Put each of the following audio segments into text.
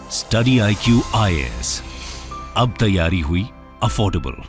Study IQ IAS, अब तैयारी हुई अफोर्डेबल।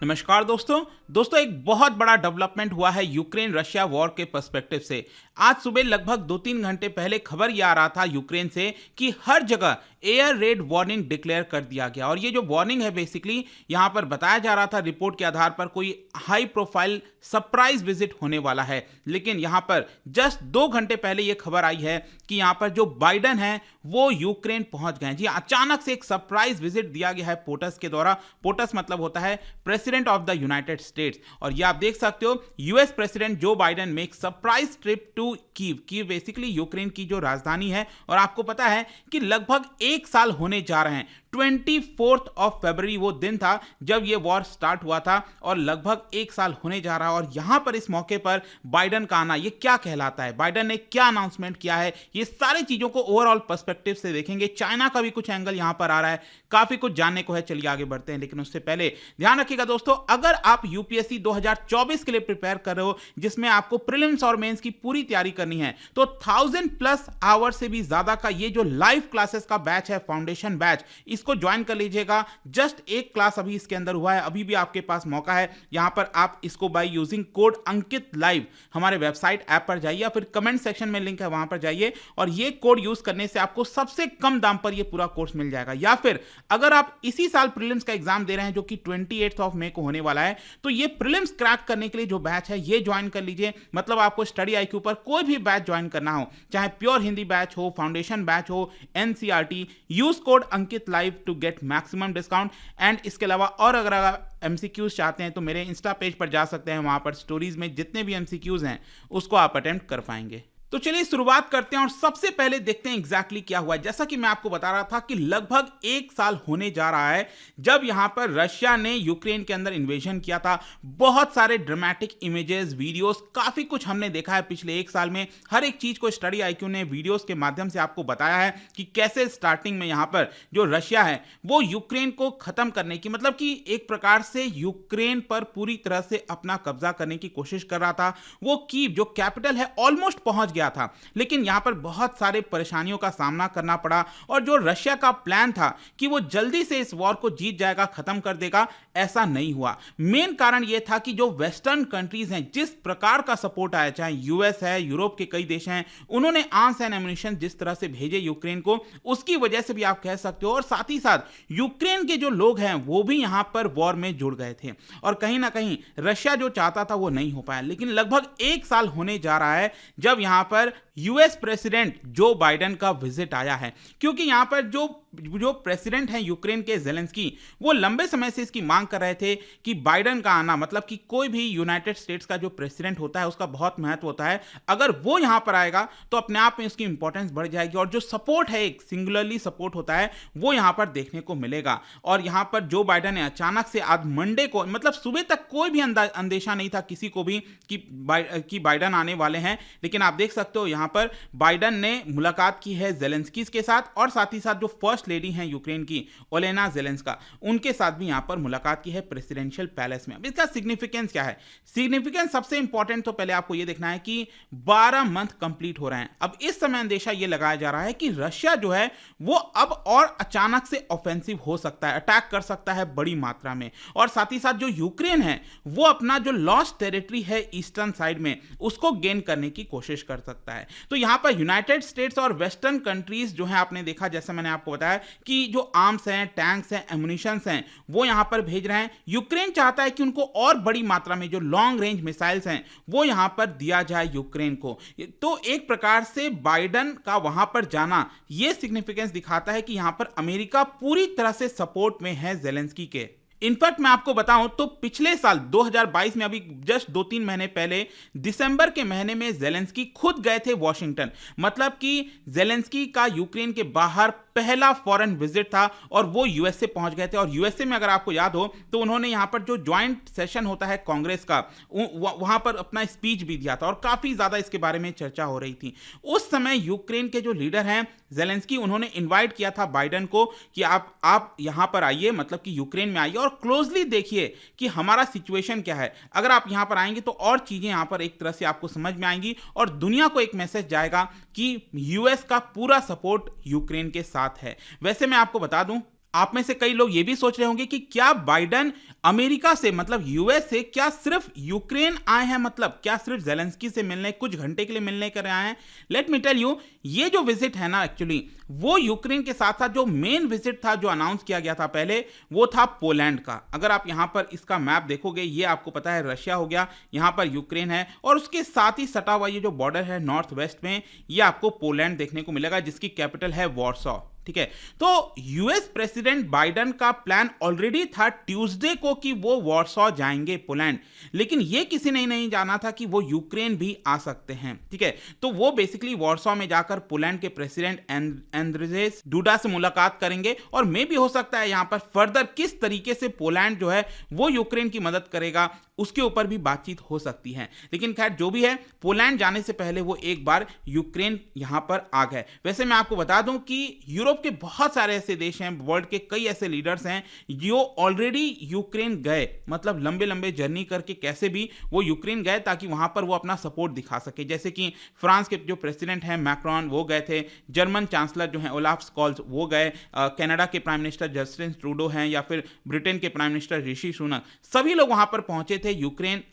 नमस्कार दोस्तों एक बहुत बड़ा डेवलपमेंट हुआ है यूक्रेन रशिया वॉर के पर्सपेक्टिव से। आज सुबह लगभग 2-3 घंटे पहले खबर ये आ रहा था यूक्रेन से कि हर जगह एयर रेड वार्निंग डिक्लेयर कर दिया गया। और ये जो वार्निंग है बेसिकली यहाँ पर बताया जा रहा था रिपोर्ट के आधार पर कोई हाई प्रोफाइल सरप्राइज विजिट होने वाला है, लेकिन यहाँ पर जस्ट 2 घंटे पहले ये खबर आई है कि यहाँ पर जो बाइडन है वो यूक्रेन पहुंच गए। जी, अचानक से एक सरप्राइज विजिट दिया गया है पोटस के द्वारा। पोटस मतलब होता है president of the United States. और ये आप देख सकते हो यूएस प्रेसिडेंट जो Biden make surprise trip to Kyiv basically Ukraine की जो राजधानी है। और आपको पता है कि लगभग 1 साल होने जा रहे हैं। 24 फरवरी वो दिन था जब ये वॉर स्टार्ट हुआ था और लगभग 1 साल होने जा रहा है। और यहां पर इस मौके पर बाइडन का आना ये क्या कहलाता है, बाइडन ने क्या अनाउंसमेंट किया है, ये सारी चीजों को ओवरऑल पर्सपेक्टिव से देखेंगे। चाइना का भी कुछ एंगल यहां पर आ रहा है, काफी कुछ जानने को है। चलिए आगे बढ़ते हैं, लेकिन उससे पहले ध्यान रखिएगा दोस्तों, अगर आप यूपीएससी 2024 के लिए प्रिपेयर कर रहे हो जिसमें आपको प्रीलिम्स और मेंस की पूरी तैयारी करनी है, तो 1000+ आवर से भी ज्यादा का ये जो लाइव क्लासेस का बैच है, फाउंडेशन बैच, इसको ज्वाइन कर लीजिएगा। जस्ट एक क्लास अभी इसके अंदर हुआ है, अभी भी आपके पास मौका है। यहां पर आप इसको by using code Ankit live हमारे वेबसाइट ऐप पर जाइए या फिर कमेंट सेक्शन में लिंक है वहां पर जाइए और ये कोड यूज करने से आपको सबसे कम दाम पर ये पूरा कोर्स मिल जाएगा। या फिर अगर आप इसी साल प्रीलिम्स का एग्जाम दे रहे हैं जो कि 28 मई को होने वाला है, तो ये प्रीलिम्स क्रैक करने के लिए जो बैच है ये ज्वाइन कर लीजिए। मतलब आपको स्टडी IQ पर कोई भी बैच ज्वाइन करना हो, चाहे प्योर हिंदी बैच हो, फाउंडेशन बैच हो, NCERT, use code Ankit live to get maximum discount. And इसके अलावा और अगर आप MCQs चाहते हैं तो मेरे इंस्टा पेज पर जा सकते हैं, वहां पर स्टोरीज में जितने भी MCQs हैं उसको आप अटेम्प्ट कर पाएंगे। तो चलिए शुरुआत करते हैं और सबसे पहले देखते हैं एग्जैक्टली क्या हुआ। जैसा कि मैं आपको बता रहा था कि लगभग 1 साल होने जा रहा है जब यहां पर रशिया ने यूक्रेन के अंदर इन्वेजन किया था। बहुत सारे ड्रामेटिक इमेजेस, वीडियोस, काफी कुछ हमने देखा है पिछले 1 साल में। हर एक चीज को स्टडी IQ ने वीडियोस के माध्यम से आपको बताया है कि कैसे स्टार्टिंग में यहां पर जो रशिया है वो यूक्रेन को खत्म करने की, मतलब कि एक प्रकार से यूक्रेन पर पूरी तरह से अपना कब्जा करने की कोशिश कर रहा था। वो कीव जो कैपिटल है ऑलमोस्ट पहुंच गया था, लेकिन यहां पर बहुत सारे परेशानियों का सामना करना पड़ा। और जो रशिया का प्लान था कि वो जल्दी से इस वॉर को जीत जाएगा, खत्म कर देगा, ऐसा नहीं हुआ। मेन कारण यह था कि जो वेस्टर्न कंट्रीज हैं, जिस प्रकार का सपोर्ट आया, चाहे यूएस है, यूरोप के कई देश हैं, उन्होंने आर्म्स एंड एम्युनिशन जिस तरह से भेजे यूक्रेन को, उसकी वजह से भी आप कह सकते हो। और साथ ही साथ यूक्रेन के जो लोग हैं वो भी यहां पर वॉर में जुड़ गए थे और कहीं ना कहीं रशिया जो चाहता था वो नहीं हो पाया। लेकिन लगभग 1 साल होने जा रहा है जब यहां पर यूएस प्रेसिडेंट जो बाइडन का विजिट आया है, क्योंकि यहां पर जो प्रेसिडेंट हैं यूक्रेन के ज़ेलेंस्की, वो लंबे समय से इसकी मांग कर रहे थे कि बाइडन का आना, मतलब कि कोई भी यूनाइटेड स्टेट्स का जो प्रेसिडेंट होता है उसका बहुत महत्व होता है। अगर वो यहां पर आएगा तो अपने आप में उसकी इंपॉर्टेंस बढ़ जाएगी और जो सपोर्ट है, एक सिंगुलरली सपोर्ट होता है, वो यहां पर देखने को मिलेगा। और यहां पर जो बाइडन ने अचानक से आज मंडे को, मतलब सुबह तक कोई भी अंदेशा नहीं था किसी को भी कि बाइडन आने वाले हैं, लेकिन आप देख सकते हो यहां पर बाइडन ने मुलाकात की है ज़ेलेंस्की के साथ और साथ ही साथ जो फर्स्ट लेडी हैं यूक्रेन की, ओलेना ज़ेलेंस्का, उनके साथ भी यहां पर मुलाकात की है प्रेसिडेंशियल पैलेस में। अब इसका सिग्निफिकेंस क्या है? सिग्निफिकेंस सबसे इंपॉर्टेंट तो पहले आपको यह देखना है कि 12 मंथ कंप्लीट हो रहे हैं। अब इस समय अंदेशा यह लगाया जा रहा है कि रशिया जो है वो अब और अचानक से ऑफेंसिव हो सकता है, अटैक कर सकता है बड़ी मात्रा में। और साथ ही साथ जो यूक्रेन है वो अपना जो लॉस्ट टेरिटरी है ईस्टर्न साइड में, उसको गेन करने की कोशिश कर सकता है। तो यहां पर यूनाइटेड स्टेट्स और वेस्टर्न कंट्रीज जो है, आपने देखा जैसा मैंने आपको बताया कि जो आर्म्स हैं, टैंक्स हैं, एमुनिशंस हैं, वो यहां पर भेज रहे हैं। यूक्रेन चाहता है कि उनको और बड़ी मात्रा में जो लॉन्ग रेंज मिसाइल्स हैं वो यहां पर दिया जाए यूक्रेन को। तो एक प्रकार से बाइडन का वहां पर जाना यह सिग्निफिकेंस दिखाता है कि यहां पर अमेरिका पूरी तरह से सपोर्ट में है ज़ेलेंस्की के। इनफैक्ट मैं आपको बताऊं तो पिछले साल 2022 में, अभी जस्ट 2-3 महीने पहले दिसंबर के महीने में ज़ेलेंस्की खुद गए थे वॉशिंगटन। मतलब कि ज़ेलेंस्की का यूक्रेन के बाहर पहला फॉरेन विजिट था और वो यूएसए पहुंच गए थे। और यूएसए में अगर आपको याद हो तो उन्होंने यहां पर जो ज्वाइंट सेशन होता है कांग्रेस का, वहां पर अपना स्पीच भी दिया था और काफी ज्यादा इसके बारे में चर्चा हो रही थी। उस समय यूक्रेन के जो लीडर हैं जेलेंस्की उन्होंने इनवाइट किया था बाइडन को कि आप यहां पर आइए, मतलब कि यूक्रेन में आइए और क्लोजली देखिए कि हमारा सिचुएशन क्या है। अगर आप यहां पर आएंगे तो और चीजें यहां पर एक तरह से आपको समझ में आएंगी और दुनिया को एक मैसेज जाएगा कि यूएस का पूरा सपोर्ट यूक्रेन के साथ है। वैसे मैं आपको बता दूं, आप में से कई लोग ये भी सोच रहे होंगे कि क्या बाइडन अमेरिका से, मतलब यूएस से, क्या सिर्फ यूक्रेन आए हैं, मतलब क्या सिर्फ जेलेंस्की से मिलने, कुछ घंटे के लिए मिलने कर आए हैं। लेट मी टेल यू, ये जो विजिट है ना, एक्चुअली वो यूक्रेन के साथ साथ जो मेन विजिट था, जो अनाउंस किया गया था पहले, वो था पोलैंड का। अगर आप यहां पर इसका मैप देखोगे, ये आपको पता है रशिया हो गया, यहां पर यूक्रेन है और उसके साथ ही सटा हुआ ये जो बॉर्डर है नॉर्थ वेस्ट में, ये आपको पोलैंड देखने को मिलेगा, जिसकी कैपिटल है वॉर्सो। ठीक है, तो यूएस प्रेसिडेंट बाइडन का प्लान ऑलरेडी था ट्यूसडे को कि वो वॉर्सो जाएंगे, पोलैंड, लेकिन ये किसी ने नहीं जाना था कि वो यूक्रेन भी आ सकते हैं। ठीक है, तो वो बेसिकली वॉर्सो में जाकर पोलैंड के प्रेसिडेंट एंड्रेजेस डूडा से मुलाकात करेंगे और मे भी हो सकता है यहां पर फर्दर किस तरीके से पोलैंड जो है वो यूक्रेन की मदद करेगा, उसके ऊपर भी बातचीत हो सकती है। लेकिन खैर जो भी है, पोलैंड जाने से पहले वो एक बार यूक्रेन यहां पर आ गए। वैसे मैं आपको बता दूं कि यूरोप के बहुत सारे ऐसे देश हैं, वर्ल्ड के कई ऐसे लीडर्स हैं जो ऑलरेडी यूक्रेन गए, मतलब लंबे लंबे जर्नी करके कैसे भी वो यूक्रेन गए ताकि वहां पर वो अपना सपोर्ट दिखा सके। जैसे कि फ्रांस के जो प्रेसिडेंट हैं मैक्रोन, वो गए थे, जर्मन चांसलर जो हैं ओलाफ स्कॉल्स, वो गए, कनाडा के प्राइम मिनिस्टर जस्टिन ट्रूडो हैं, या फिर ब्रिटेन के प्राइम मिनिस्टर ऋषि सुनक, सभी लोग वहां पर पहुंचे थे यूक्रेन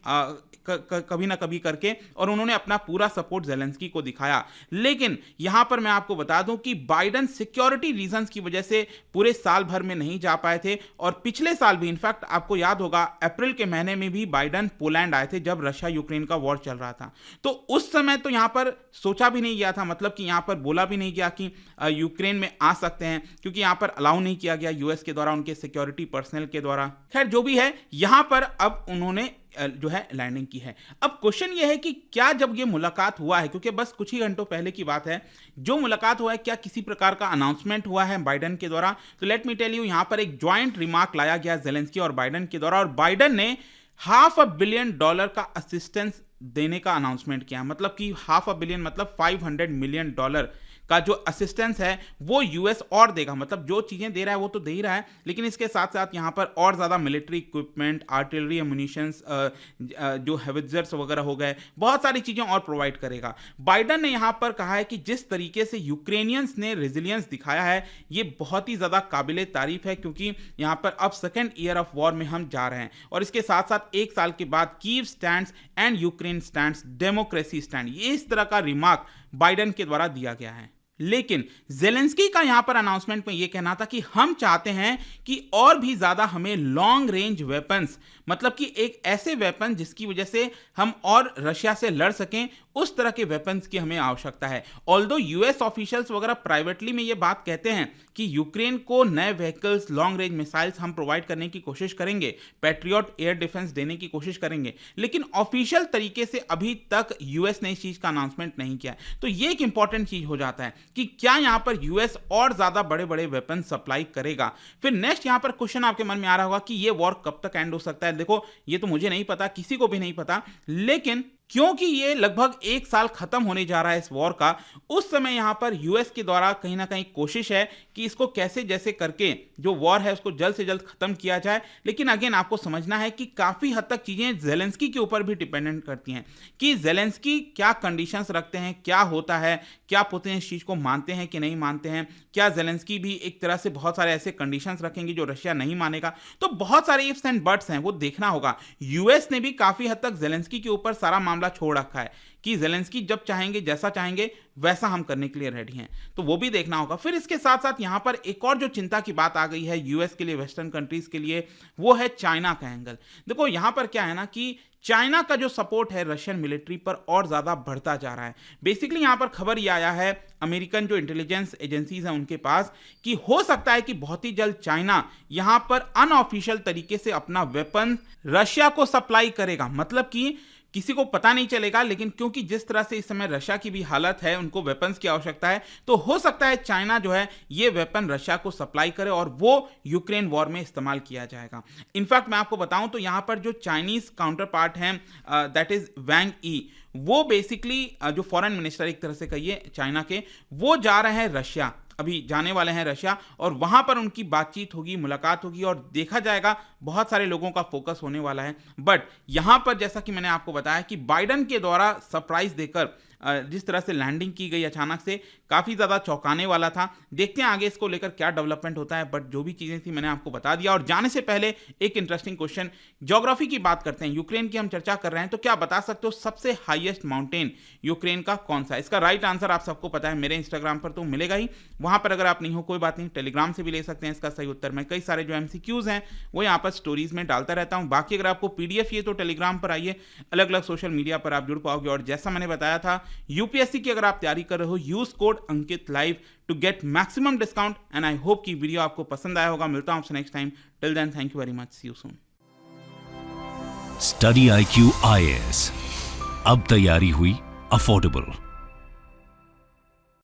कभी ना कभी करके, और उन्होंने अपना पूरा सपोर्ट जेलेंस्की को दिखाया। लेकिन यहां पर मैं आपको बता दूं कि बाइडन सिक्योरिटी रीजंस की वजह से पूरे साल भर में नहीं जा पाए थे, और पिछले साल भी, इनफैक्ट आपको याद होगा अप्रैल के महीने में भी बाइडन पोलैंड आए थे जब रशिया यूक्रेन का वॉर चल रहा था। तो उस समय तो यहां पर सोचा भी नहीं गया था, मतलब कि यहां पर बोला भी नहीं गया कि यूक्रेन में आ सकते हैं, क्योंकि यहां पर अलाउ नहीं किया गया यूएस के द्वारा, उनके सिक्योरिटी पर्सनल के द्वारा। खैर जो भी है, यहां पर अब उन्होंने जो है लैंडिंग की है। अब क्वेश्चन ये है कि क्या जब ये मुलाकात हुआ है, क्योंकि बस कुछ ही घंटों पहले की बात है जो मुलाकात हुआ है, क्या किसी प्रकार का अनाउंसमेंट हुआ है बाइडन के द्वारा? तो लेट मी टेल यू, यहां पर एक जॉइंट रिमार्क लाया गया जेलेंस्की और बाइडन के द्वारा, और बाइडन ने $500 million का असिस्टेंस देने का अनाउंसमेंट किया। मतलब कि $500 million मतलब $500 million का जो असिस्टेंस है वो यूएस और देगा, मतलब जो चीजें दे रहा है वो तो दे ही रहा है, लेकिन इसके साथ साथ यहां पर और ज्यादा मिलिट्री इक्विपमेंट, आर्टिलरी एमुनिशंस, जो हेविट्जर्स वगैरह हो गए, बहुत सारी चीजें और प्रोवाइड करेगा। बाइडन ने यहां पर कहा है कि जिस तरीके से यूक्रेनियंस ने रेजिलियंस दिखाया है, ये बहुत ही ज्यादा काबिले तारीफ है, क्योंकि यहां पर अब सेकेंड ईयर ऑफ वॉर में हम जा रहे हैं, और इसके साथ साथ एक साल के बाद Kyiv stands and Ukraine stands, democracy stand, ये इस तरह का रिमार्क बाइडन के द्वारा दिया गया है। लेकिन जेलेंस्की का यहां पर अनाउंसमेंट में यह कहना था कि हम चाहते हैं कि और भी ज्यादा हमें लॉन्ग रेंज वेपन्स, मतलब कि एक ऐसे वेपन जिसकी वजह से हम और रशिया से लड़ सकें, उस तरह के वेपन्स की हमें आवश्यकता है। ऑल्दो यूएस ऑफिशियल्स वगैरह प्राइवेटली में यह बात कहते हैं कि यूक्रेन को नए व्हीकल्स, लॉन्ग रेंज मिसाइल्स हम प्रोवाइड करने की कोशिश करेंगे, पैट्रियट एयर डिफेंस देने की कोशिश करेंगे, लेकिन ऑफिशियल तरीके से अभी तक यूएस ने इस चीज का अनाउंसमेंट नहीं किया है। तो यह एक इंपॉर्टेंट चीज हो जाता है कि क्या यहां पर यूएस और ज्यादा बड़े बड़े वेपन सप्लाई करेगा। फिर नेक्स्ट यहां पर क्वेश्चन आपके मन में आ रहा होगा कि यह वॉर कब तक एंड हो सकता है। देखो, ये तो मुझे नहीं पता, किसी को भी नहीं पता, लेकिन क्योंकि ये लगभग एक साल खत्म होने जा रहा है इस वॉर का, उस समय यहां पर यूएस के द्वारा कहीं ना कहीं कोशिश है कि इसको कैसे जैसे करके जो वॉर है उसको जल्द से जल्द खत्म किया जाए। लेकिन अगेन आपको समझना है कि काफी हद तक चीजें जेलेंस्की के ऊपर भी डिपेंडेंट करती हैं कि जेलेंस्की क्या कंडीशंस रखते हैं, क्या होता है, क्या पुतिन इस चीज को मानते हैं कि नहीं मानते हैं, क्या जेलेंस्की भी एक तरह से बहुत सारे ऐसे कंडीशंस रखेंगे जो रशिया नहीं मानेगा। तो बहुत सारे इफ्स एंड बट्स हैं, वो देखना होगा। यूएस ने भी काफी हद तक जेलेंस्की के ऊपर सारा मामला छोड़ रखा है कि जेलेंस्की जब चाहेंगे, जैसा चाहेंगे वैसा हम करने के लिए रेडी हैं, तो वो भी देखना होगा। फिर इसके साथ साथ यहां पर एक और जो चिंता की बात आ गई है यूएस के लिए, वेस्टर्न कंट्रीज के लिए, वो है चाइना का एंगल। देखो यहां पर क्या है ना कि चाइना का जो सपोर्ट है रशियन मिलिट्री पर और ज्यादा बढ़ता जा रहा है। बेसिकली यहां पर खबर यह आया है अमेरिकन जो इंटेलिजेंस एजेंसीज हैं उनके पास कि हो सकता है कि बहुत ही जल्द चाइना यहां पर अनऑफिशियल तरीके से अपना वेपन रशिया को सप्लाई करेगा। मतलब कि किसी को पता नहीं चलेगा, लेकिन क्योंकि जिस तरह से इस समय रशिया की भी हालत है, उनको वेपन्स की आवश्यकता है, तो हो सकता है चाइना जो है ये वेपन रशिया को सप्लाई करे और वो यूक्रेन वॉर में इस्तेमाल किया जाएगा। इनफैक्ट मैं आपको बताऊं तो यहां पर जो चाइनीज काउंटर पार्ट हैं, दैट इज वैंग ई, वो बेसिकली जो फॉरेन मिनिस्टर एक तरह से कहिए चाइना के, वो जा रहे हैं रशिया अभी जाने वाले हैं रशिया, और वहां पर उनकी बातचीत होगी, मुलाकात होगी और देखा जाएगा, बहुत सारे लोगों का फोकस होने वाला है। बट यहां पर जैसा कि मैंने आपको बताया कि बाइडन के द्वारा सरप्राइज देकर जिस तरह से लैंडिंग की गई अचानक से, काफ़ी ज़्यादा चौंकाने वाला था। देखते हैं आगे इसको लेकर क्या डेवलपमेंट होता है, बट जो भी चीज़ें थी मैंने आपको बता दिया। और जाने से पहले एक इंटरेस्टिंग क्वेश्चन, ज्योग्राफी की बात करते हैं, यूक्रेन की हम चर्चा कर रहे हैं, तो क्या बता सकते हो सबसे हाईएस्ट माउंटेन यूक्रेन का कौन सा है? इसका राइट आंसर आप सबको पता है, मेरे इंस्टाग्राम पर तो मिलेगा ही, वहां पर अगर आप नहीं हो कोई बात नहीं, टेलीग्राम से भी ले सकते हैं इसका सही उत्तर। मैं कई सारे जो MCQs हैं वो यहाँ पर स्टोरीज में डालता रहता हूँ। बाकी अगर आपको PDF ये तो टेलीग्राम पर आइए, अलग अलग सोशल मीडिया पर आप जुड़ पाओगे। और जैसा मैंने बताया था, यूपीएससी की अगर आप तैयारी कर रहे हो, use code Ankit live to get maximum discount. And I hope कि वीडियो आपको पसंद आया होगा। मिलता हूं आपसे next time. Till then, thank you very much, see you soon. Study IQ IAS, अब तैयारी हुई अफोर्डेबल।